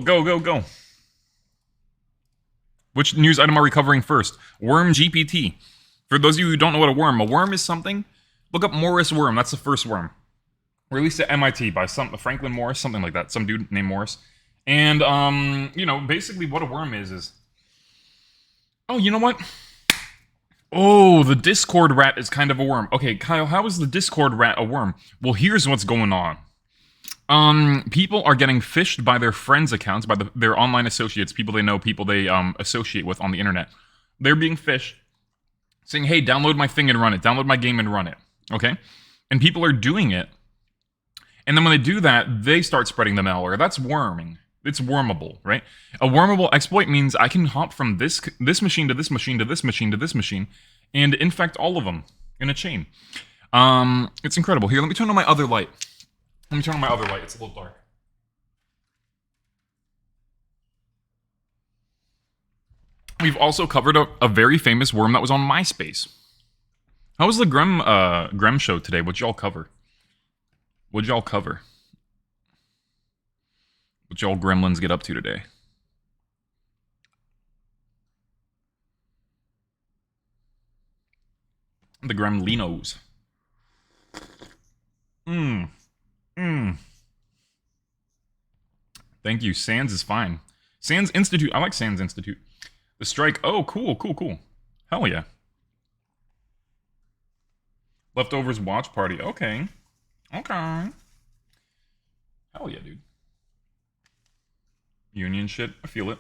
go, go, go. Which news item are we covering first? WormGPT. For those of you who don't know what a worm is something. Look up Morris worm. That's the first worm. Released at MIT by Franklin Morris, something like that. Some dude named Morris. And, basically what a worm is... Oh, you know what? Oh, the Discord rat is kind of a worm. Okay, Kyle, how is the Discord rat a worm? Well, here's what's going on. People are getting phished by their friends' accounts, by their online associates, people they know, people they associate with on the internet. They're being phished, saying, hey, download my thing and run it. Download my game and run it. Okay? And people are doing it. And then when they do that, they start spreading the malware. That's worming. It's wormable, right? A wormable exploit means I can hop from this machine to this machine to this machine to this machine and infect all of them in a chain. It's incredible. Here, let me turn on my other light. It's a little dark. We've also covered a very famous worm that was on MySpace. How was the Grem show today? What'd y'all cover? What'd y'all gremlins get up to today? The gremlinos. Thank you. Sans is fine. Sans Institute. I like Sans Institute. The strike. Oh, cool. Hell yeah. Leftovers watch party. Okay. Hell yeah, dude. Union shit. I feel it.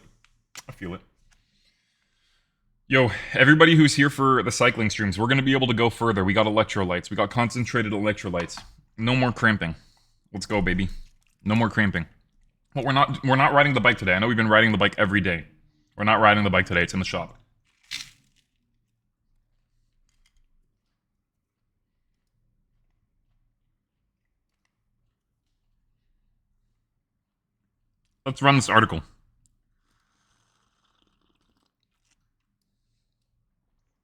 Yo, everybody who's here for the cycling streams, we're going to be able to go further. We got electrolytes. We got concentrated electrolytes. No more cramping. Let's go, baby. No more cramping. But we're not riding the bike today. I know we've been riding the bike every day. We're not riding the bike today. It's in the shop. Let's run this article.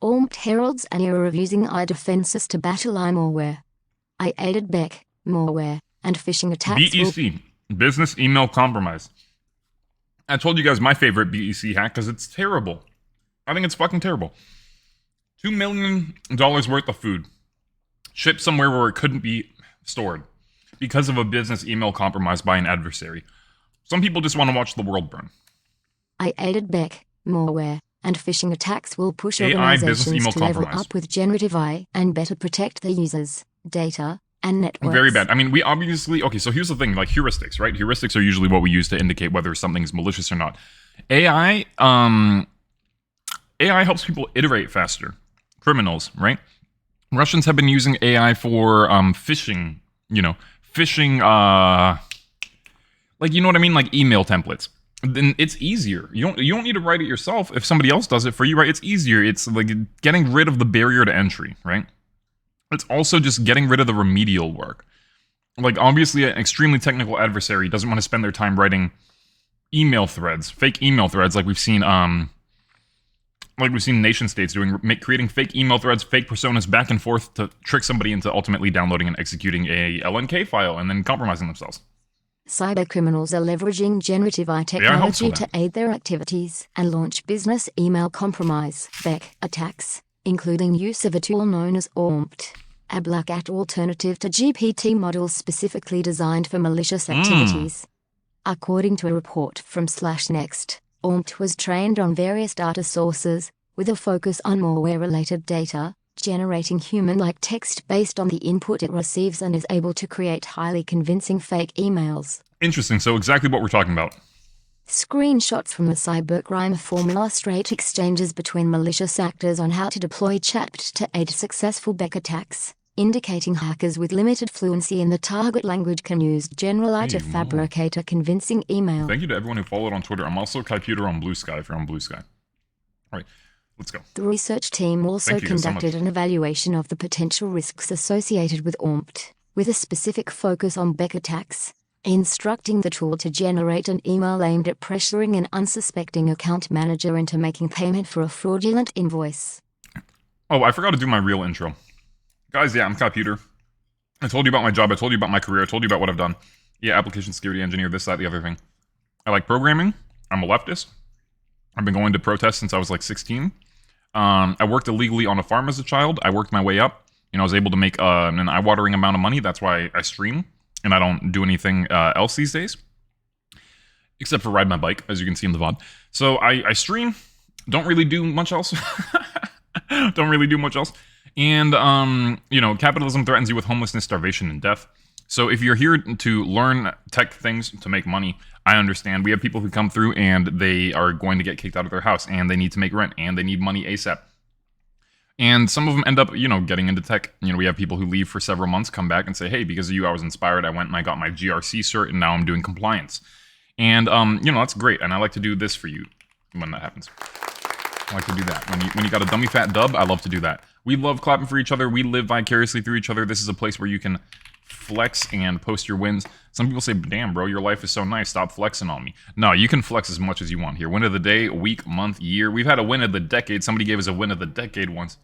Ormt heralds an era of using AI defenses to battle malware. I aided Beck, malware, and phishing attacks. BEC, business email compromise. I told you guys my favorite BEC hack because it's terrible. I think it's fucking terrible. $2 million worth of food shipped somewhere where it couldn't be stored because of a business email compromise by an adversary. Some people just want to watch the world burn. I aided Beck, malware, and phishing attacks will push AI business organizations email to level compromise. up with generative AI and better protect their users, data, and networks. Very bad. I mean, we obviously... Okay, so here's the thing, like heuristics, right? Heuristics are usually what we use to indicate whether something's malicious or not. AI helps people iterate faster. Criminals, right? Russians have been using AI for phishing, like, you know what I mean? Like email templates. Then it's easier. You don't need to write it yourself. If somebody else does it for you, right? It's easier. It's like getting rid of the barrier to entry, right? It's also just getting rid of the remedial work. Like, obviously, an extremely technical adversary doesn't want to spend their time writing email threads, fake email threads, like we've seen nation states doing, creating fake email threads, fake personas back and forth to trick somebody into ultimately downloading and executing a LNK file and then compromising themselves. Cybercriminals are leveraging generative AI technology to aid their activities and launch business email compromise (BEC) attacks, including use of a tool known as Ormt, a black hat alternative to GPT models specifically designed for malicious activities. According to a report from /Next, Ormt was trained on various data sources, with a focus on malware-related data, generating human-like text based on the input it receives and is able to create highly convincing fake emails. Interesting, so exactly what we're talking about. Screenshots from the cybercrime forum illustrate exchanges between malicious actors on how to deploy chat to aid successful BEC attacks, indicating hackers with limited fluency in the target language can use general AI to fabricate a convincing email. Thank you to everyone who followed on Twitter. I'm also Computer on Blue Sky if you're on Blue Sky. All right, let's go. The research team also conducted an evaluation of the potential risks associated with Ormt, with a specific focus on BEC attacks, instructing the tool to generate an email aimed at pressuring an unsuspecting account manager into making payment for a fraudulent invoice. Oh, I forgot to do my real intro. Guys, yeah, I'm Computer. I told you about my job, I told you about my career, I told you about what I've done. Yeah, application security engineer, this, that, the other thing. I like programming. I'm a leftist. I've been going to protests since I was like 16. I worked illegally on a farm as a child. I worked my way up. I was able to make an eye-watering amount of money. That's why I stream, and I don't do anything else these days, except for ride my bike, as you can see in the VOD. So I stream. Don't really do much else. Don't really do much else. And, capitalism threatens you with homelessness, starvation, and death. So if you're here to learn tech things to make money, I understand. We have people who come through and they are going to get kicked out of their house, and they need to make rent, and they need money ASAP. And some of them end up, getting into tech. We have people who leave for several months, come back and say, hey, because of you, I was inspired. I went and I got my GRC cert, and now I'm doing compliance. And, that's great. And I like to do this for you when that happens. I like to do that. When you got a dummy fat dub, I love to do that. We love clapping for each other. We live vicariously through each other. This is a place where you can flex and post your wins. Some people say, damn, bro, your life is so nice. Stop flexing on me. No, you can flex as much as you want here. Win of the day, week, month, year. We've had a win of the decade. Somebody gave us a win of the decade once.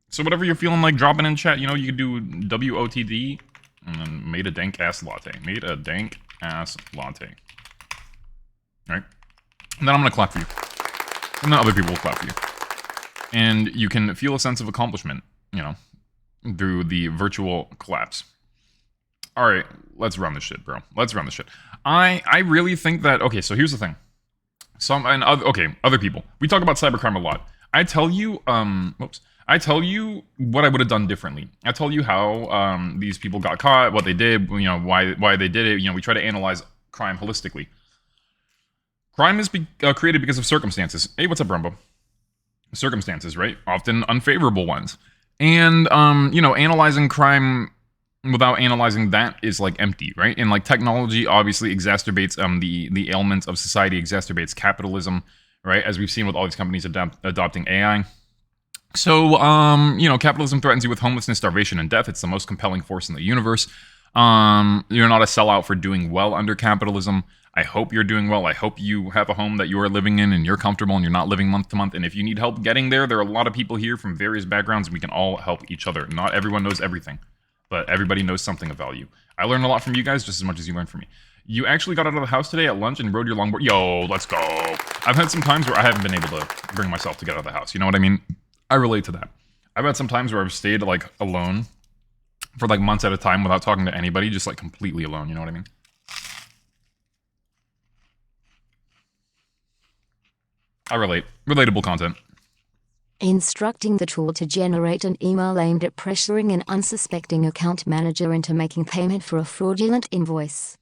So whatever you're feeling like, drop it in chat. You could do WOTD and then made a dank ass latte. Made a dank ass latte. Right? And then I'm going to clap for you. And then other people will clap for you. And you can feel a sense of accomplishment, through the virtual claps. All right, let's run this shit, bro. Let's run this shit. I really think that, okay, so here's the thing. Other people. We talk about cybercrime a lot. I tell you, I tell you what I would have done differently. I tell you how these people got caught, what they did, why they did it. We try to analyze crime holistically. Crime is created because of circumstances. Hey, what's up, Rumbo? Circumstances, right? Often unfavorable ones. And, analyzing crime without analyzing that is, empty, right? And, technology obviously exacerbates the ailments of society, exacerbates capitalism, right? As we've seen with all these companies adopting AI. So, capitalism threatens you with homelessness, starvation, and death. It's the most compelling force in the universe. You're not a sellout for doing well under capitalism. I hope you're doing well. I hope you have a home that you are living in and you're comfortable and you're not living month to month. And if you need help getting there, there are a lot of people here from various backgrounds. And we can all help each other. Not everyone knows everything, but everybody knows something of value. I learned a lot from you guys just as much as you learned from me. You actually got out of the house today at lunch and rode your longboard. Yo, let's go. I've had some times where I haven't been able to bring myself to get out of the house. You know what I mean? I relate to that. I've had some times where I've stayed alone for months at a time without talking to anybody, just completely alone. You know what I mean? I relate. Relatable content. Instructing the tool to generate an email aimed at pressuring an unsuspecting account manager into making payment for a fraudulent invoice.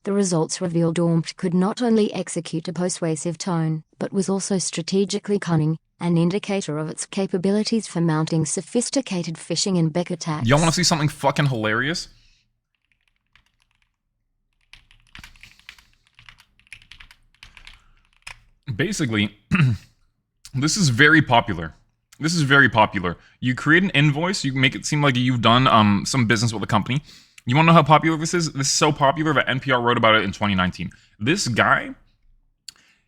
The results revealed WormGPT could not only execute a persuasive tone, but was also strategically cunning, an indicator of its capabilities for mounting sophisticated phishing and Beck attacks. Y'all want to see something fucking hilarious? Basically, this is very popular. This is very popular. You create an invoice, you make it seem like you've done some business with a company. You want to know how popular this is? This is so popular that NPR wrote about it in 2019. This guy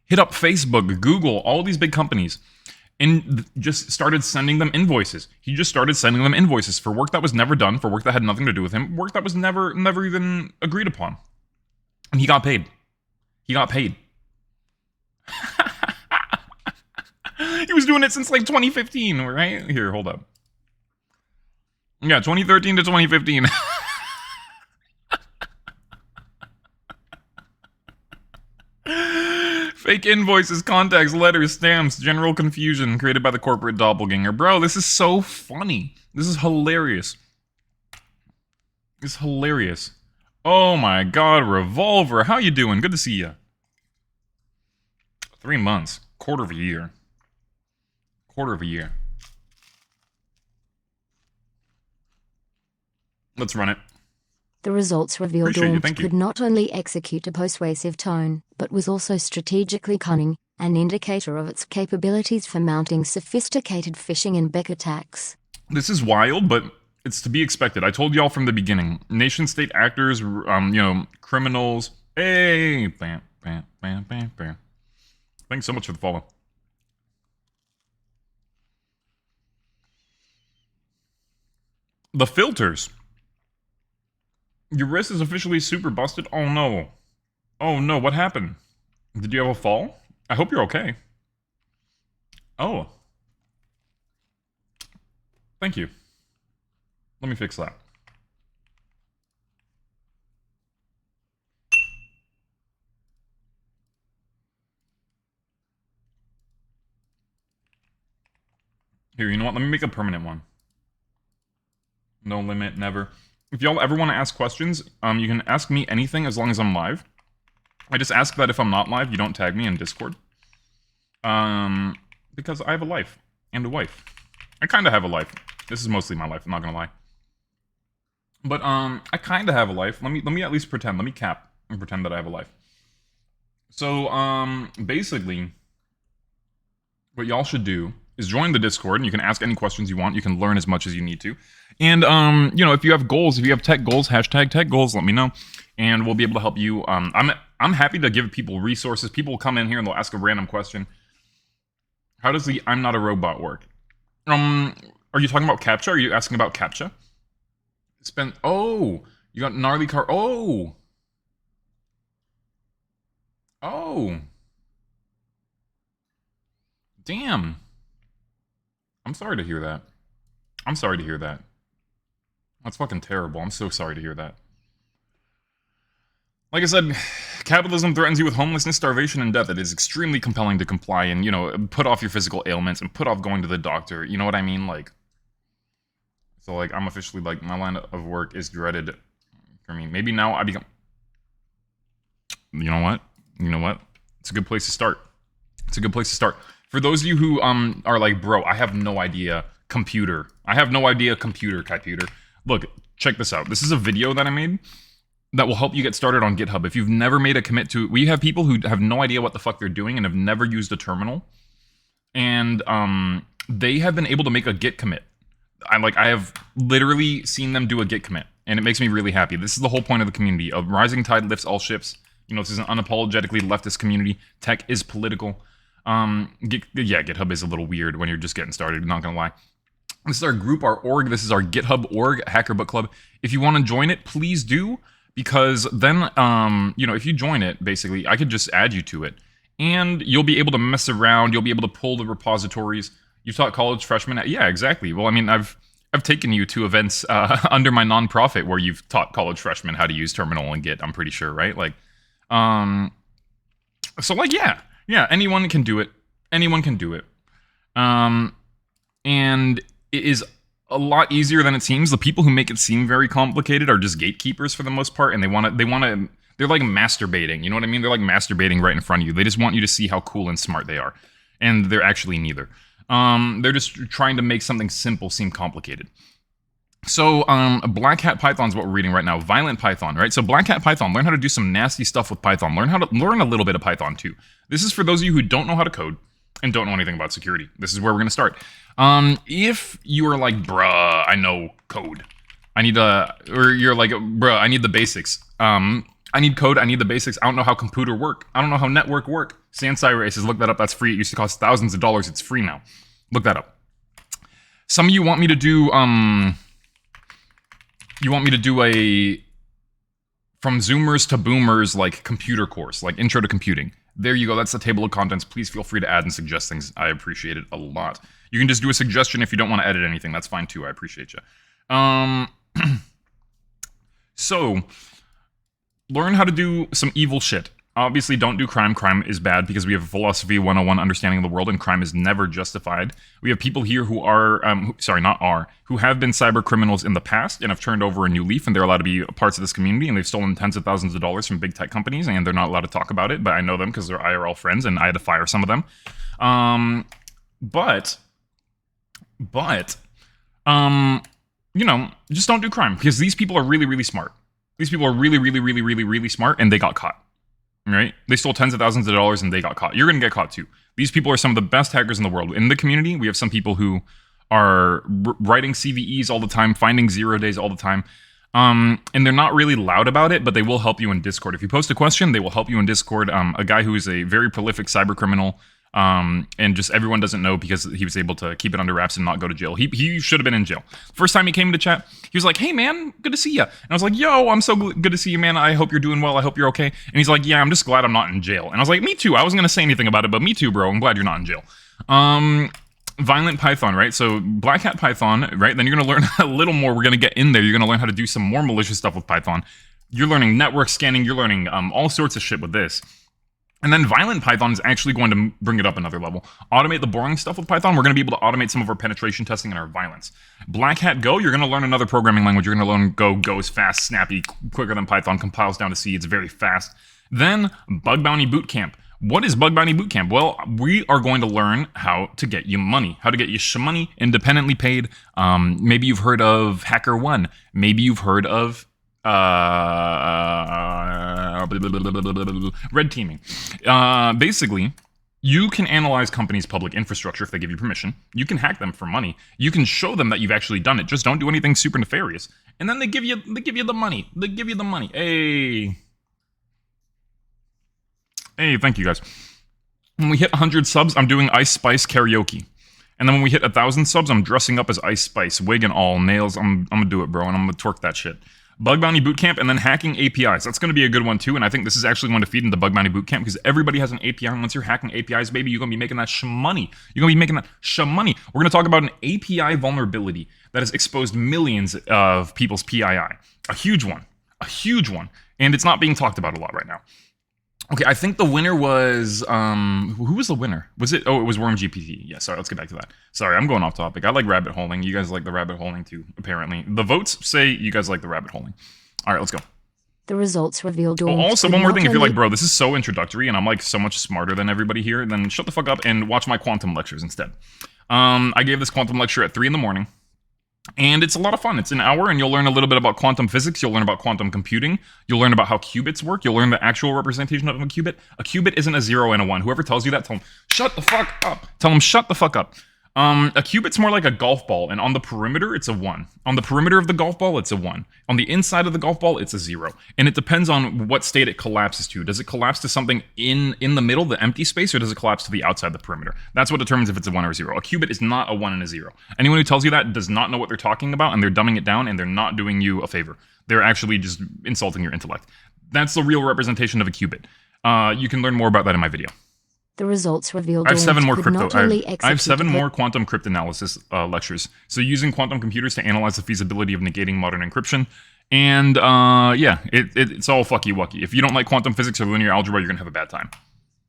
hit up Facebook, Google, all these big companies, and just started sending them invoices. He just started sending them invoices for work that was never done, for work that had nothing to do with him, work that was never even agreed upon. And he got paid. He got paid. He was doing it since 2015, right? Here, hold up. Yeah, 2013 to 2015. Fake invoices, contacts, letters, stamps, general confusion created by the corporate doppelganger. Bro, this is so funny. This is hilarious. It's hilarious. Oh my god, Revolver. How you doing? Good to see you. 3 months. Quarter of a year. Quarter of a year. Let's run it. The results revealed WormGPT could not only execute a persuasive tone, but was also strategically cunning, an indicator of its capabilities for mounting sophisticated phishing and Beck attacks. This is wild, but it's to be expected. I told y'all from the beginning. Nation-state actors, criminals. Hey! Bam, bam, bam, bam, bam. Thanks so much for the follow. The filters. Your wrist is officially super busted? Oh no. Oh no, what happened? Did you have a fall? I hope you're okay. Oh. Thank you. Let me fix that. Here, you know what? Let me make a permanent one. No limit, never. If y'all ever want to ask questions, you can ask me anything as long as I'm live. I just ask that if I'm not live, you don't tag me in Discord. Because I have a life and a wife. I kind of have a life. This is mostly my life, I'm not gonna lie. But I kind of have a life. Let me at least pretend. Let me cap and pretend that I have a life. So basically, what y'all should do is join the Discord, and you can ask any questions you want. You can learn as much as you need to. And you know, if you have goals, if you have tech goals, hashtag tech goals, let me know, and we'll be able to help you. I'm happy to give people resources. People will come in here and they'll ask a random question. How does the "I'm not a robot" work? Are you talking about CAPTCHA? Are you asking about CAPTCHA? Oh, you got gnarly car. Oh. Damn. I'm sorry to hear that. I'm sorry to hear that. That's fucking terrible. I'm so sorry to hear that. Like I said, capitalism threatens you with homelessness, starvation, and death. It is extremely compelling to comply and, you know, put off your physical ailments and put off going to the doctor. You know what I mean? Like, so, like, I'm officially, like, my line of work is dreaded for me. Maybe now I become... You know what? You know what? It's a good place to start. It's a good place to start. For those of you who are like, bro, I have no idea computer. I have no idea computer. Look, check this out. This is a video that I made that will help you get started on GitHub. If you've never made a commit to... We have people who have no idea what the fuck they're doing and have never used a terminal. And they have been able to make a Git commit. I have literally seen them do a Git commit. And it makes me really happy. This is the whole point of the community. A rising tide lifts all ships. You know, this is an unapologetically leftist community. Tech is political. GitHub is a little weird when you're just getting started, not gonna lie. This is our group, our org. This is our GitHub org, Hacker Book Club. If you want to join it, please do, because then, you know, if you join it, basically, I could just add you to it, and you'll be able to mess around. You'll be able to pull the repositories. You taught college freshmen. Yeah, exactly. Well, I mean, I've taken you to events under my nonprofit where you've taught college freshmen how to use terminal and Git. I'm pretty sure, right? Like, so like, yeah, anyone can do it. Anyone can do it. And it is a lot easier than it seems. The people who make it seem very complicated are just gatekeepers for the most part, and they're like masturbating. You know what I mean? They're like masturbating right in front of you. They just want you to see how cool and smart they are. And they're actually neither. They're just trying to make something simple seem complicated. So, Black Hat Python is what we're reading right now. Violent Python, right? So, Black Hat Python, learn how to do some nasty stuff with Python. Learn a little bit of Python too. This is for those of you who don't know how to code and don't know anything about security. This is where we're gonna start. If you are like, bruh, I know code. Or you're like, bruh, I need the basics. I need code. I need the basics. I don't know how computer work. I don't know how network work. Sansai says, look that up. That's free. It used to cost thousands of dollars. It's free now. Look that up. Some of you want me to do, a from Zoomers to Boomers, like, computer course, like intro to computing. There you go. That's the table of contents. Please feel free to add and suggest things. I appreciate it a lot. You can just do a suggestion if you don't want to edit anything. That's fine too. I appreciate you. So, learn how to do some evil shit. Obviously, don't do crime. Crime is bad because we have a philosophy 101 understanding of the world, and crime is never justified. We have people here who are, who have been cyber criminals in the past and have turned over a new leaf, and they're allowed to be parts of this community, and they've stolen tens of thousands of dollars from big tech companies, and they're not allowed to talk about it, but I know them because they're IRL friends, and I had to fire some of them. You know, just don't do crime, because these people are really, really smart. These people are really, really, really, really, really smart, and they got caught. Right? They stole tens of thousands of dollars and they got caught. You're going to get caught too. These people are some of the best hackers in the world. In the community, we have some people who are writing CVEs all the time, finding 0 days all the time. And they're not really loud about it, but they will help you in Discord. If you post a question, they will help you in Discord. A guy who is a very prolific cyber criminal And just everyone doesn't know because he was able to keep it under wraps and not go to jail. He should have been in jail. First time he came into chat, he was like, "Hey man, good to see you." And I was like, "Yo, I'm so good to see you, man. I hope you're doing well. I hope you're okay." And he's like, "Yeah, I'm just glad I'm not in jail." And I was like, "Me too. I wasn't gonna say anything about it, but me too, bro. I'm glad you're not in jail." Violent Python, right? So Black Hat Python, right? Then you're gonna learn a little more. We're gonna get in there. You're gonna learn how to do some more malicious stuff with Python. You're learning network scanning. You're learning all sorts of shit with this. And then Violent Python is actually going to bring it up another level. Automate the boring stuff with Python. We're going to be able to automate some of our penetration testing and our violence. Black Hat Go, you're going to learn another programming language. You're going to learn Go. Go is fast, snappy, quicker than Python, compiles down to C. It's very fast. Then Bug Bounty Bootcamp. What is Bug Bounty Bootcamp? Well, we are going to learn how to get you money, how to get you money independently paid. Maybe you've heard of HackerOne. Maybe you've heard of red teaming. Basically, you can analyze companies' public infrastructure if they give you permission. You can hack them for money. You can show them that you've actually done it. Just don't do anything super nefarious. And then they give you the money. They give you the money. Hey, thank you guys. When we hit 100 subs, I'm doing Ice Spice karaoke. And then when we hit 1,000 subs, I'm dressing up as Ice Spice, wig and all, nails. I'm gonna do it, bro, and I'm gonna twerk that shit. Bug Bounty Bootcamp, and then hacking APIs. That's going to be a good one, too, and I think this is actually going to feed into Bug Bounty Bootcamp because everybody has an API, and once you're hacking APIs, baby, you're going to be making that money. You're going to be making that money. We're going to talk about an API vulnerability that has exposed millions of people's PII. A huge one, and it's not being talked about a lot right now. Okay, I think the winner was, who was the winner? Was it, it was WormGPT. Yeah, sorry, let's get back to that. Sorry, I'm going off topic. I like rabbit holing. You guys like the rabbit holing too, apparently. The votes say you guys like the rabbit holing. All right, let's go. The results revealed. Also, one more thing, if you're like, bro, this is so introductory and I'm like so much smarter than everybody here, then shut the fuck up and watch my quantum lectures instead. I gave this quantum lecture at 3 in the morning. And it's a lot of fun. It's an hour, and you'll learn a little bit about quantum physics. You'll learn about quantum computing. You'll learn about how qubits work. You'll learn the actual representation of a qubit. A qubit isn't a 0 and a 1. Whoever tells you that, tell them, shut the fuck up. Tell them, shut the fuck up. A qubit's more like a golf ball, and on the perimeter, it's a 1. On the perimeter of the golf ball, it's a 1. On the inside of the golf ball, it's a 0. And it depends on what state it collapses to. Does it collapse to something in the middle, the empty space, or does it collapse to the outside the perimeter? That's what determines if it's a 1 or a 0. A qubit is not a 1 and a 0. Anyone who tells you that does not know what they're talking about, and they're dumbing it down, and they're not doing you a favor. They're actually just insulting your intellect. That's the real representation of a qubit. You can learn more about that in my video. The results revealed. I have 7 more crypto. I have 7 more quantum cryptanalysis lectures. So using quantum computers to analyze the feasibility of negating modern encryption. And yeah, it's all fucky wucky. If you don't like quantum physics or linear algebra, you're gonna have a bad time.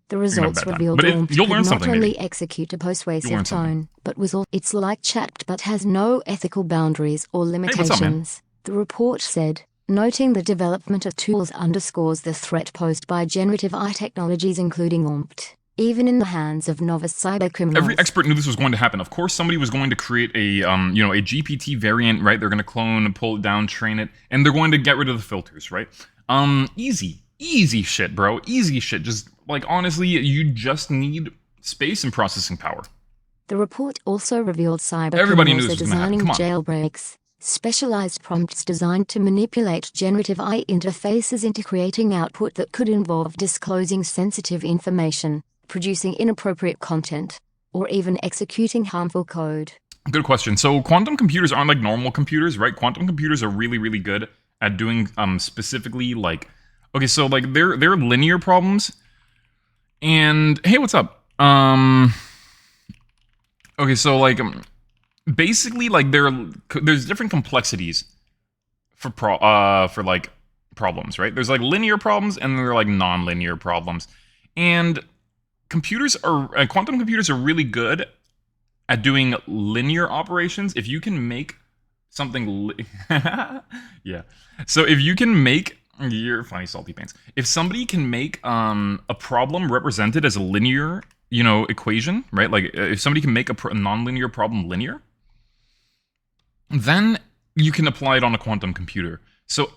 The results revealed you'll learn something. Not only maybe. execute a persuasive tone, but was all. It's like chat, but has no ethical boundaries or limitations. Hey, what's up, man? The report said. Noting the development of tools underscores the threat posed by generative AI technologies, including WormGPT. Even in the hands of novice cybercriminals. Every expert knew this was going to happen. Of course, somebody was going to create a GPT variant, right? They're going to clone, pull it down, train it, and they're going to get rid of the filters, right? Easy shit, bro. Easy shit. Just like honestly, you just need space and processing power. The report also revealed cybercriminals are designing jailbreaks, specialized prompts designed to manipulate generative AI interfaces into creating output that could involve disclosing sensitive information, producing inappropriate content, or even executing harmful code. Good question. So quantum computers aren't like normal computers, right? Quantum computers are really, really good at doing specifically like, okay, so like they're linear problems. And hey, what's up? Okay, so like basically like there's different complexities for like problems, right? There's like linear problems and there are like non-linear problems. And quantum computers are really good at doing linear operations. If you can make something, yeah. So if you can make, you're funny, salty pants. If somebody can make a problem represented as a linear, equation, right? Like if somebody can make a non-linear problem linear, then you can apply it on a quantum computer. So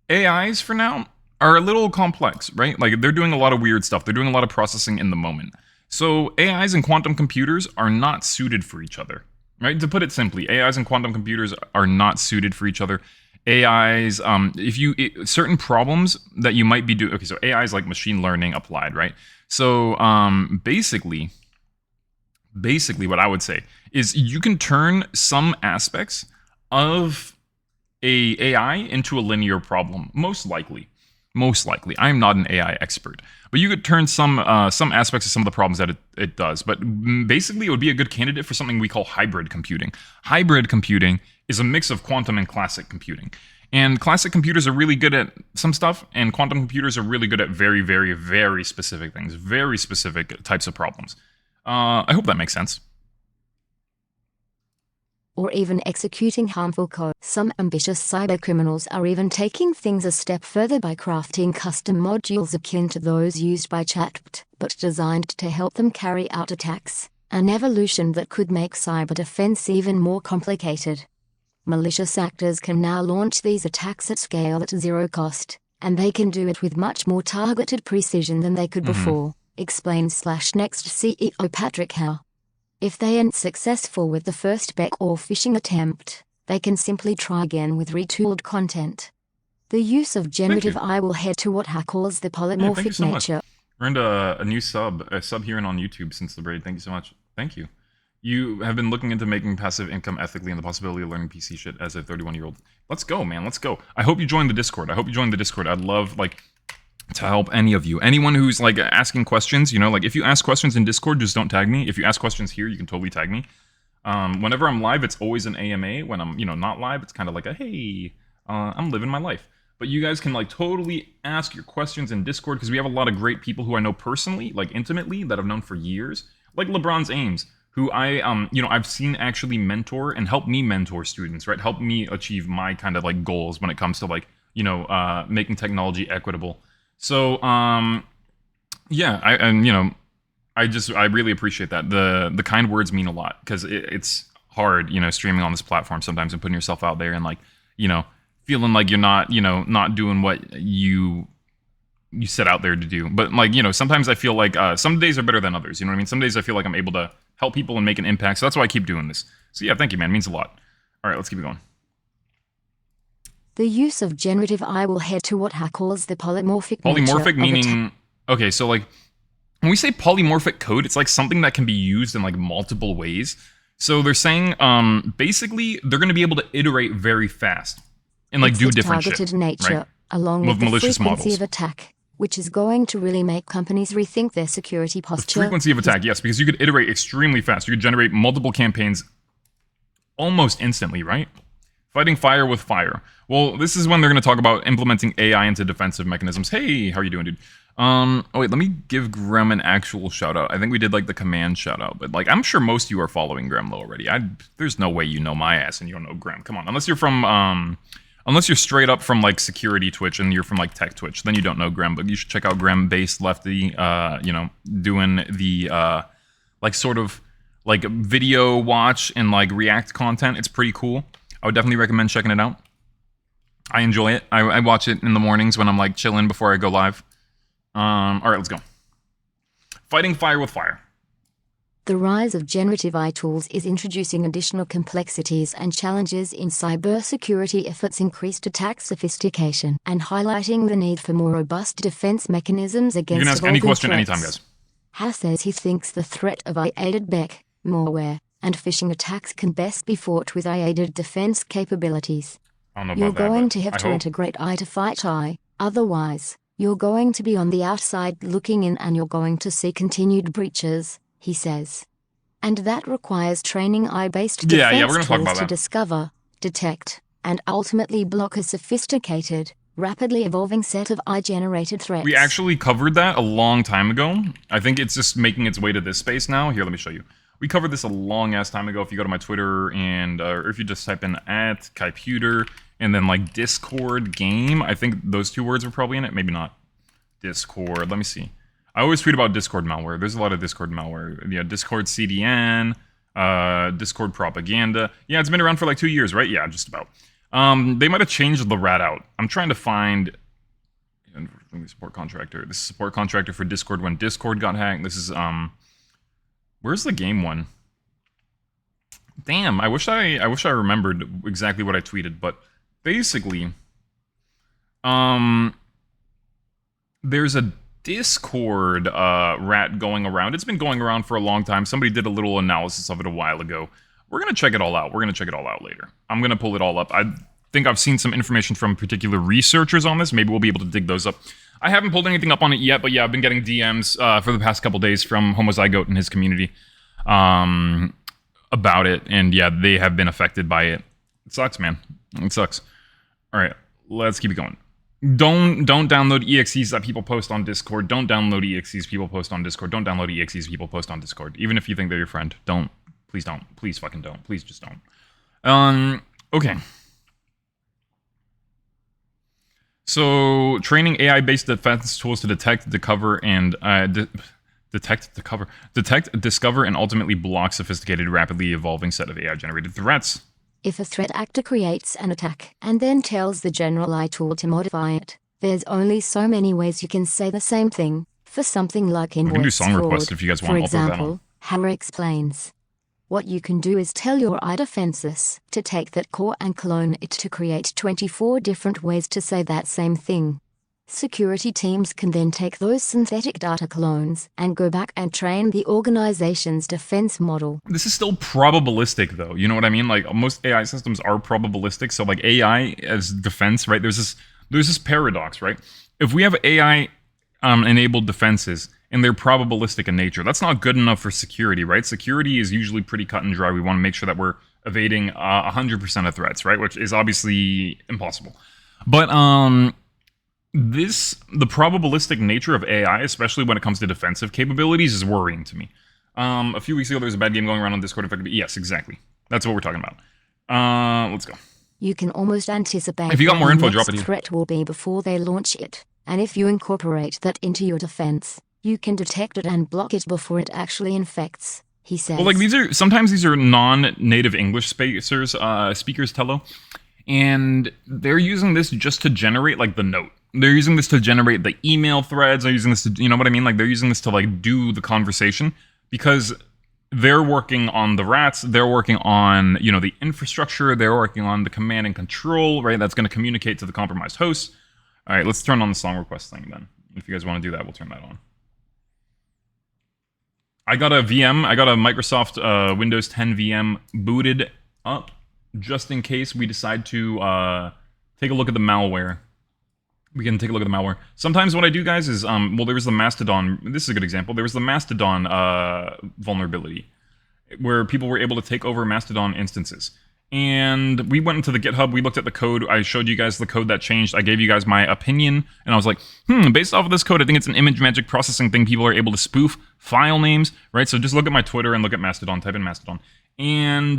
AIs for now are a little complex, right? Like they're doing a lot of weird stuff. They're doing a lot of processing in the moment. So AIs and quantum computers are not suited for each other, right? To put it simply, AIs and quantum computers are not suited for each other. AIs, certain problems that you might be doing, okay, so AI is like machine learning applied, right? So basically, basically what I would say is you can turn some aspects of a AI into a linear problem, most likely. Most likely, I'm not an AI expert, but you could turn some aspects of some of the problems that it does. But basically, it would be a good candidate for something we call hybrid computing. Hybrid computing is a mix of quantum and classic computing. And classic computers are really good at some stuff, and quantum computers are really good at very, very, very specific things, very specific types of problems. I hope that makes sense. Or even executing harmful code. Some ambitious cybercriminals are even taking things a step further by crafting custom modules akin to those used by ChatGPT, but designed to help them carry out attacks, an evolution that could make cyber defense even more complicated. Malicious actors can now launch these attacks at scale at zero cost, and they can do it with much more targeted precision than they could before, explains Next CEO Patrick Howe. If they aren't successful with the first beck or phishing attempt, they can simply try again with retooled content. The use of generative AI will head to what Howe calls the polymorphic nature. Earned a new sub here on YouTube since the braid. Thank you so much. Thank you. You have been looking into making passive income ethically and the possibility of learning PC shit as a 31-year-old. Let's go, man. Let's go. I hope you join the Discord. I'd love, to help any of you. Anyone who's, asking questions, if you ask questions in Discord, just don't tag me. If you ask questions here, you can totally tag me. Whenever I'm live, it's always an AMA. When I'm, not live, it's kind of like a, hey, I'm living my life. But you guys can, totally ask your questions in Discord because we have a lot of great people who I know personally, intimately, that I've known for years. Like LeBron's Ames, who I've seen actually mentor and help me mentor students, right? Help me achieve my kind of, goals when it comes to, making technology equitable. So, yeah, I really appreciate that. The kind words mean a lot because it's hard, streaming on this platform sometimes and putting yourself out there and feeling like you're not doing what you set out there to do. But sometimes I feel like some days are better than others. You know what I mean? Some days I feel like I'm able to help people and make an impact. So that's why I keep doing this. So yeah, thank you, man. It means a lot. All right, let's keep it going. The use of generative AI will head to what Howe calls the polymorphic nature. Polymorphic meaning, okay, so when we say polymorphic code, it's something that can be used in multiple ways. So they're saying basically they're going to be able to iterate very fast and do different shit. Targeted nature, right? along with the malicious frequency models of attack, which is going to really make companies rethink their security posture. The frequency of attack, yes, because you could iterate extremely fast. You could generate multiple campaigns almost instantly, right? Fighting fire with fire. Well, this is when they're going to talk about implementing AI into defensive mechanisms. Hey, how are you doing, dude? Oh wait, let me give Grem an actual shout out. I think we did the command shout out, but I'm sure most of you are following Gremlo already. There's no way you know my ass and you don't know Grem. Come on, unless you're from unless you're straight up from security Twitch and you're from tech Twitch, then you don't know Grem. But you should check out Grem Based Lefty. Doing the sort of video watch and React content. It's pretty cool. I would definitely recommend checking it out. I enjoy it. I watch it in the mornings when I'm chilling before I go live. All right, let's go. Fighting fire with fire. The rise of generative AI tools is introducing additional complexities and challenges in cybersecurity efforts, increased attack sophistication, and highlighting the need for more robust defense mechanisms against You can ask any question threats. anytime, guys. Howe says he thinks the threat of AI-aided beck, malware, and phishing attacks can best be fought with AI-aided defense capabilities. I don't know You're about that, going but to have I to hope. integrate AI to fight AI, otherwise, you're going to be on the outside looking in and you're going to see continued breaches, he says. And that requires training AI-based defense tools to discover, detect, and ultimately block a sophisticated, rapidly evolving set of AI-generated threats. We actually covered that a long time ago. I think it's just making its way to this space now. Here, let me show you. We covered this a long-ass time ago. If you go to my Twitter and or if you just type in @Kaiputer and then Discord game, I think those two words were probably in it. Maybe not. Discord. Let me see. I always tweet about Discord malware. There's a lot of Discord malware. Yeah, Discord CDN, Discord propaganda. Yeah, it's been around for 2 years, right? Yeah, just about. They might have changed the rat out. I'm trying to find support contractor. This is support contractor for Discord when Discord got hacked. This is where's the game one? Damn, I wish I remembered exactly what I tweeted, but basically, there's a Discord rat going around. It's been going around for a long time. Somebody did a little analysis of it a while ago. We're going to check it all out. We're going to check it all out later. I'm going to pull it all up. I think I've seen some information from particular researchers on this. Maybe we'll be able to dig those up. I haven't pulled anything up on it yet, but yeah, I've been getting DMs for the past couple days from Homozygote and his community about it. And yeah, they have been affected by it. It sucks, man. It sucks. All right, let's keep it going. Don't download exes that people post on Discord. Don't download exes people post on Discord. Don't download exes people post on Discord. Even if you think they're your friend, don't. Please don't. Please fucking don't. Please just don't. Okay. So, training AI-based defense tools to detect, discover, and discover, and ultimately block sophisticated, rapidly evolving set of AI-generated threats. If a threat actor creates an attack and then tells the general AI tool to modify it, there's only so many ways you can say the same thing for something like invoice fraud. We can do song requests if you guys want. For example, Hammer explains. What you can do is tell your AI defenses to take that core and clone it to create 24 different ways to say that same thing. Security teams can then take those synthetic data clones and go back and train the organization's defense model. This is still probabilistic, though. You know what I mean? Like, most AI systems are probabilistic. So, like, AI as defense, right? There's this paradox, right? If we have AI enabled defenses and they're probabilistic in nature, that's not good enough for security, right? Security is usually pretty cut and dry. We want to make sure that we're evading 100% of threats, right? Which is obviously impossible. But the probabilistic nature of AI, especially when it comes to defensive capabilities, is worrying to me. A few weeks ago, there was a bad game going around on Discord. Yes, exactly. That's what we're talking about. Let's go. You can almost anticipate if you got more info, drop it here. Threat will be before they launch it, and if you incorporate that into your defense, you can detect it and block it before it actually infects. He says. Well, like sometimes these are non-native English speakers, Tello, and they're using this just to generate like the note. They're using this to generate the email threads. They're using this to, you know what I mean? Like, they're using this to, like, do the conversation because they're working on the rats. They're working on, you know, the infrastructure. They're working on the command and control, right? That's going to communicate to the compromised hosts. All right, let's turn on the song request thing then. If you guys want to do that, we'll turn that on. I got a VM. I got a Microsoft Windows 10 VM booted up just in case we decide to take a look at the malware. We can take a look at the malware. Sometimes what I do, guys, is, well, there was the Mastodon. This is a good example. There was the Mastodon vulnerability where people were able to take over Mastodon instances. And we went into the GitHub. We looked at the code. I showed you guys the code that changed. I gave you guys my opinion. And I was like, based off of this code, I think it's an image magic processing thing. People are able to spoof file names, right? So just look at my Twitter and look at Mastodon. Type in Mastodon. And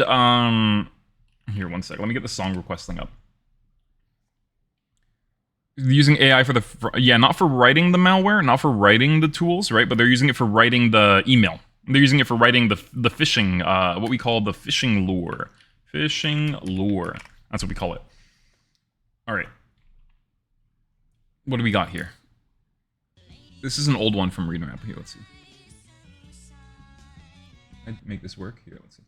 here, one sec. Let me get the song request thing up. Using AI for not for writing the malware, not for writing the tools, right? But they're using it for writing the email. They're using it for writing the phishing, what we call the phishing lure. Phishing lure. That's what we call it. All right. What do we got here? This is an old one from ReadMap. Here, let's see. I'd make this work. Here, let's see.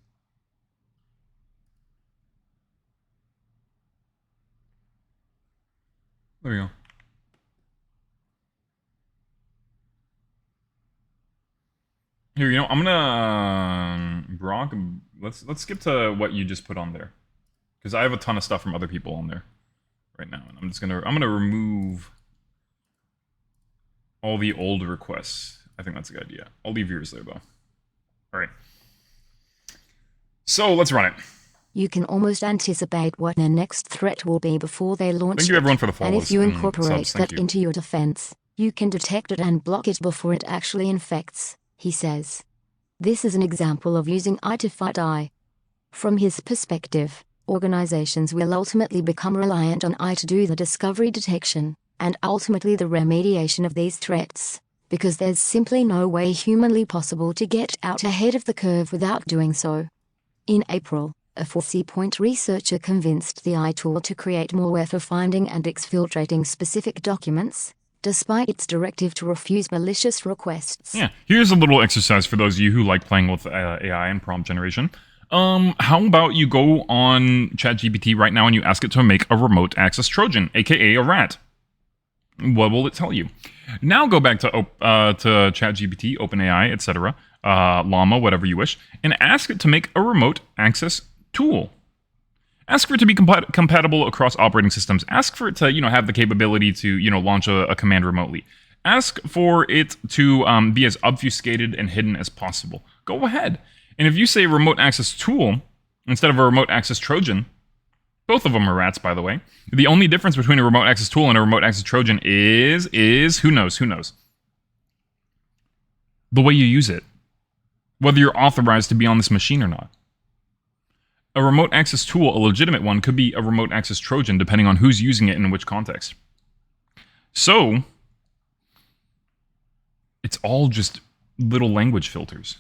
There we go. Here, you know, I'm gonna Brock. Let's skip to what you just put on there, because I have a ton of stuff from other people on there right now, and I'm gonna remove all the old requests. I think that's a good idea. I'll leave yours there though. All right. So let's run it. You can almost anticipate what their next threat will be before they launch it. Thank you everyone for the follows. And if you incorporate that into your defense, you can detect it and block it before it actually infects, he says. This is an example of using AI to fight AI. From his perspective, organizations will ultimately become reliant on AI to do the discovery, detection, and ultimately the remediation of these threats, because there's simply no way humanly possible to get out ahead of the curve without doing so. In April, a 4C-point researcher convinced the AI tool to create malware for finding and exfiltrating specific documents, despite its directive to refuse malicious requests. Yeah, here's a little exercise for those of you who like playing with AI and prompt generation. How about you go on ChatGPT right now and you ask it to make a remote access Trojan, aka a rat? What will it tell you? Now go back to ChatGPT, OpenAI, etc., Llama, whatever you wish, and ask it to make a remote access tool. Ask for it to be compatible across operating systems. Ask for it to, have the capability to, launch a command remotely. Ask for it to be as obfuscated and hidden as possible. Go ahead. And if you say remote access tool instead of a remote access Trojan, both of them are rats, by the way. The only difference between a remote access tool and a remote access Trojan is who knows? The way you use it. Whether you're authorized to be on this machine or not. A remote access tool, a legitimate one, could be a remote access Trojan, depending on who's using it and in which context. So, it's all just little language filters.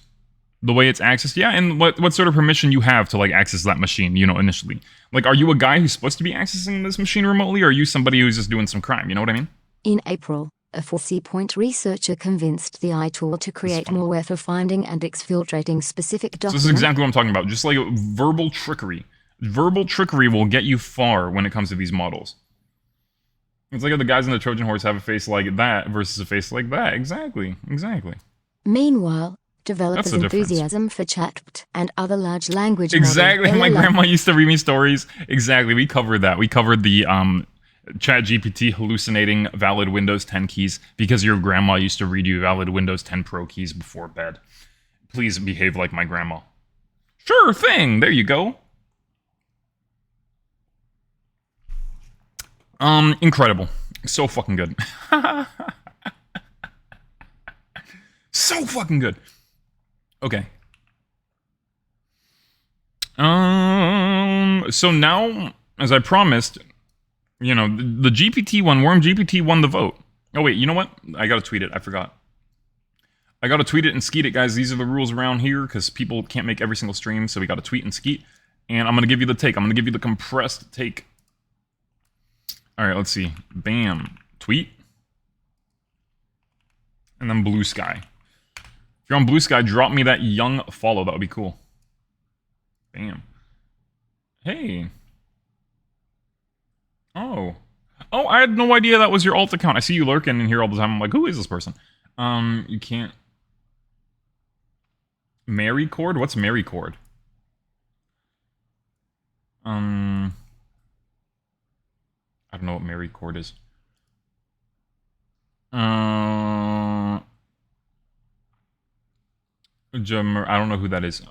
The way it's accessed, yeah, and what sort of permission you have to, access that machine, initially. Are you a guy who's supposed to be accessing this machine remotely, or are you somebody who's just doing some crime, you know what I mean? In April, a 40-point researcher convinced the AI tool to create more way for finding and exfiltrating specific documents. So this is exactly what I'm talking about. Just like verbal trickery. Verbal trickery will get you far when it comes to these models. It's like if the guys in the Trojan horse have a face like that versus a face like that. Exactly. Meanwhile, developers' enthusiasm for chat and other large language models. Exactly. My grandma used to read me stories. Exactly. We covered that. We covered the ChatGPT hallucinating valid Windows 10 keys because your grandma used to read you valid Windows 10 Pro keys before bed. Please behave like my grandma. Sure thing. There you go. Incredible. So fucking good. So fucking good. Okay. So now, as I promised, the GPT one, WormGPT won the vote. Oh, wait, you know what? I gotta tweet it. I forgot. I gotta tweet it and skeet it, guys. These are the rules around here, because people can't make every single stream, so we gotta tweet and skeet. And I'm gonna give you the take. I'm gonna give you the compressed take. Alright, let's see. Bam. Tweet. And then Blue Sky. If you're on Blue Sky, drop me that young follow. That would be cool. Bam. Hey. Oh, I had no idea that was your alt account. I see you lurking in here all the time. I'm like, who is this person? You can't... Mary Cord? What's Mary Cord? I don't know what Mary Cord is. I don't know who that is.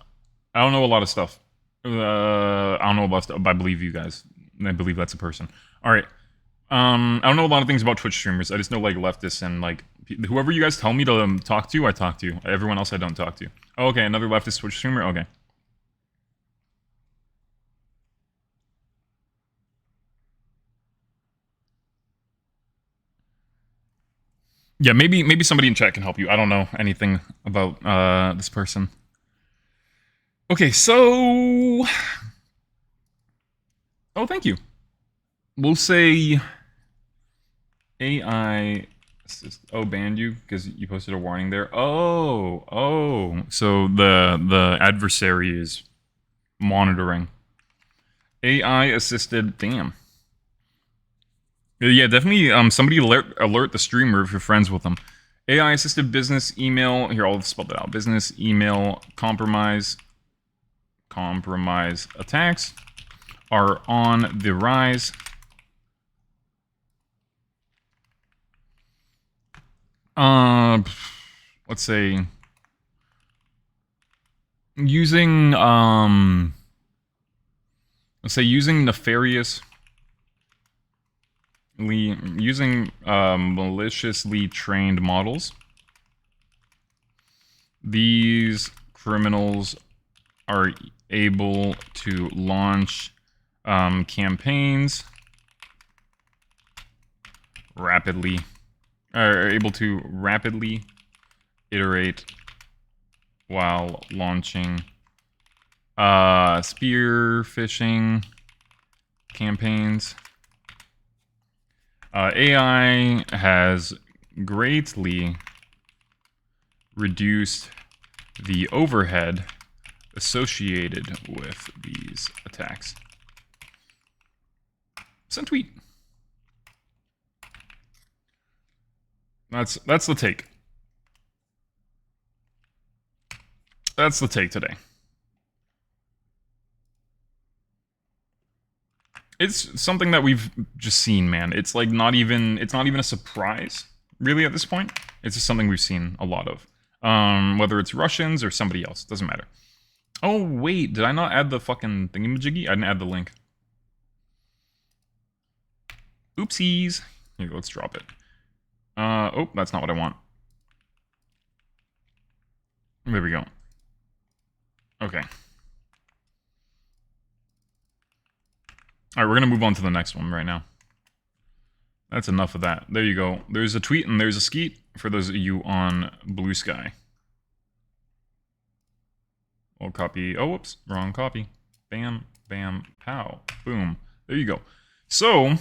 I don't know a lot of stuff. I don't know a lot of stuff, but I believe you guys. I believe that's a person. Alright. I don't know a lot of things about Twitch streamers. I just know, leftists and, whoever you guys tell me to talk to, I talk to. Everyone else I don't talk to. Oh, okay, another leftist Twitch streamer? Okay. Yeah, maybe somebody in chat can help you. I don't know anything about this person. Okay, so... Oh, thank you. We'll say... AI... Oh, banned you because you posted a warning there. Oh. So the adversary is monitoring. AI assisted... Damn. Yeah, definitely somebody alert the streamer if you're friends with them. AI assisted business email... Here, I'll spell that out. Business email compromise attacks are on the rise. Let's say using maliciously trained models. These criminals are able to launch campaigns rapidly. Are able to rapidly iterate while launching spear phishing campaigns. AI has greatly reduced the overhead associated with these attacks. Send tweet. That's the take. That's the take today. It's something that we've just seen, man. It's like not even a surprise, really, at this point. It's just something we've seen a lot of. Whether it's Russians or somebody else, doesn't matter. Oh, wait, did I not add the fucking thingamajiggy? I didn't add the link. Oopsies. Here, let's drop it. Oh, that's not what I want. There we go. Okay. Alright, we're gonna move on to the next one right now. That's enough of that. There you go. There's a tweet and there's a skeet for those of you on Blue Sky. I'll copy. Oh, whoops. Wrong copy. Bam, bam, pow. Boom. There you go. So,